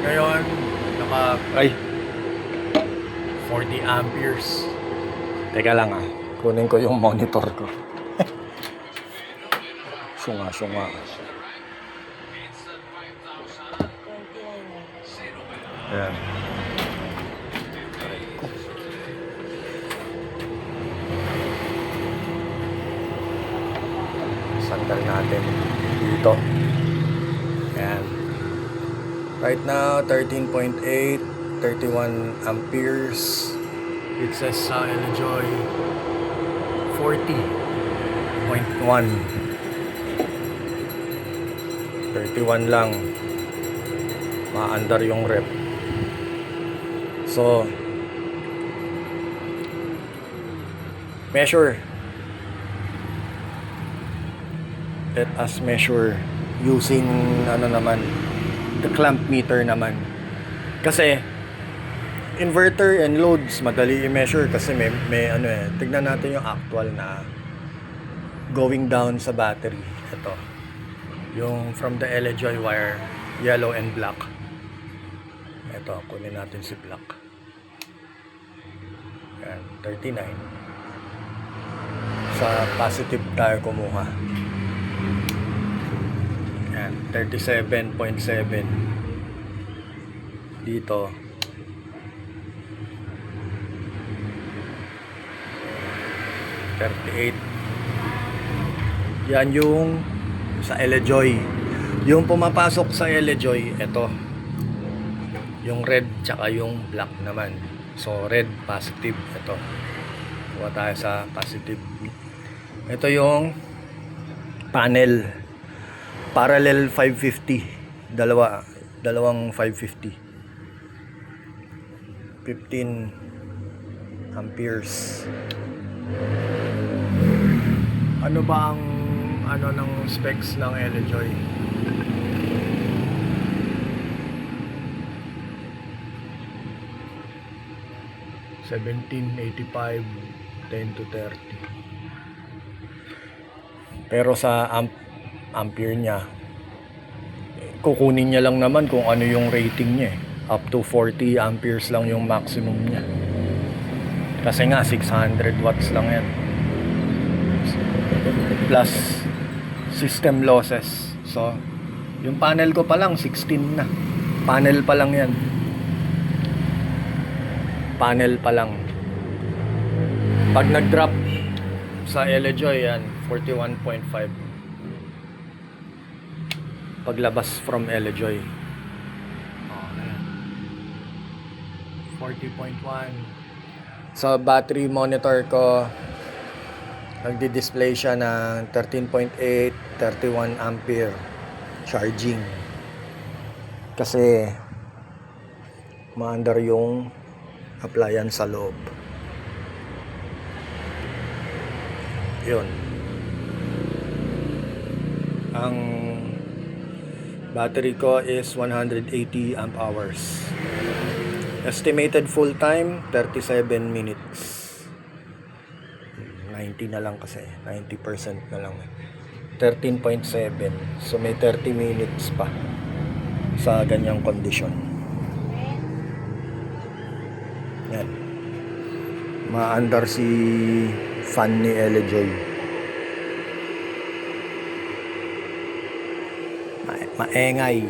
Ngayon, naka Ay, 40 amperes. teka lang ah. Kunin ko yung monitor ko. Sunga. Ayan. Sandal natin dito. Ayan. Right now, 13.8, 31 amperes. It says sa Elojoy 40. 31 lang. Ma-under yung rep. So, measure. Let us measure using the clamp meter naman. Kasi inverter and loads madali i-measure kasi may tignan natin yung actual na going down sa battery. Ito. Yung from the Elojoy wire, yellow and black. Ito, kunin natin si black. Yan, 39. Sa positive tayo kumuha. Yan, 37.7. Dito. Yan yung sa Elojoy. Yung pumapasok sa Elojoy, ito. Yung red tsaka yung black naman. So red positive, ito. Kuha tayo sa positive. Ito yung panel. Parallel 550. Dalawang 550. 15 amperes. Ano ba ang ng specs ng Elojoy? $1785 10-30. Pero sa ampere niya, kukunin niya lang naman kung ano yung rating niya. Up to 40 amperes lang yung maximum niya. Kasi nga 600 watts lang yan. Plus system losses. So, yung panel ko pa lang 16 na. Panel pa lang yan. Panel pa lang. Pag nag-drop sa Elojoy yan, 41.5. Paglabas from Elojoy. Okay. 40.1. Sa battery monitor ko, nagdi-display siya ng 13.8, 31 ampere charging. Kasi maandar yung appliance sa loob. Yun. Ang battery ko is 180 amp hours. Estimated full time 37 minutes. 90 na lang kasi, 90% na lang. 13.7. So may 30 minutes pa sa ganyang kondisyon. Yan. Ma-under si fan ni Elojoy. Maengay.